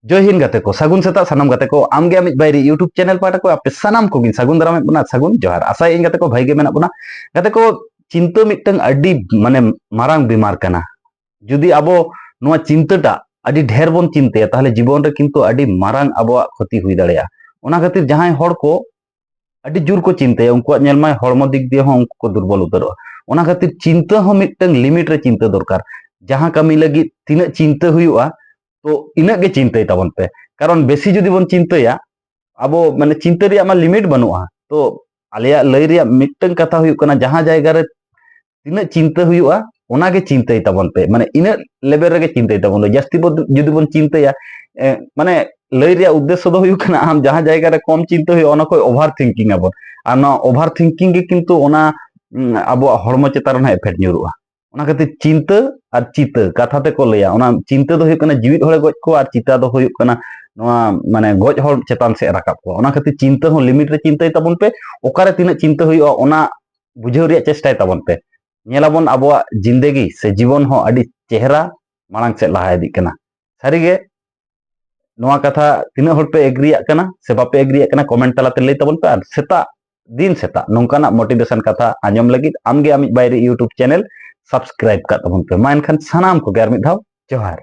जय हिंद गाते को सगुन सेता सानाम गाते को आमगे आमिज बायरी यूट्यूब चैनल पाटा को आपे सानाम को गिन सगुन दाराम बना सगुन जोहार आशा इन गाते को भाईगे मेना बना गाते को चिंता मिटंग अड्डी माने मारांग बीमार कना जुदी अबो नोआ चिंताटा अड्डी ढेर बोन चिंते ताहले जीवन रे किंतु अड्डी मारांग अबो क्षति हुई दाड़ेया ओना खातिर जहां हड़ को अड्डी जोर को चिंते उनको नेलमा हड़मो दिक दिए हो उनको दुर्बल उतरो ओना खातिर चिंता हो मिटंग लिमिट रे चिंता दरकार जहां कमी लगी तिना चिंता हुआ तो इनग गे चिंता तबन पे कारण बेसी जुदी बन चिंताया अब माने चिंता रिया मा लिमिट बनुआ तो आलिया लय रिया मिटन कथा हुई कना जहां जायगा रे तिना चिंता हुआ ओना गे चिंता तबन पे माने इन लेवल रे गे चिंता तबन जस्ती जुदी बन चिंताया माने लय रिया उद्देश्य दो हुई कना हम जहां जायगा रे कम चिंता हुई ओना को ओवर थिंकिंग अब आना ओवर थिंकिंग गे किंतु ओना अब हड़मो चेतार ना इफेक्ट न्यूरुआ ओना खातिर चिंता और चिता कथा ते को लया ओना चिंता दो हुई कना जीवित हड़े गज को और चिता दो हुई कना नोआ माने गज हड़ चेतान से राकाब को ओना खातिर चिंता हो लिमिट रे चिंता तबन पे ओकारे तिना चिंता हुई ओना बुझाव रिया चेष्टा तबन पे नेलाबन अबवा जिंदगी से जीवन हो अडी चेहरा मांग से लहा इदी कना सारीगे नोआ कथा तिना हड़ पे एग्रिया कना से बापे एग्रिया कना कमेंट तलाते लई तबन पे और सेता दिन सेता नोंकाना मोटिवेशन कथा आंजम लगी आमगे आमिज बायरे यूट्यूब चैनल सब्सक्राइब का तबन पे मा एनखान सानाम को गेर मिद धाव जोहार।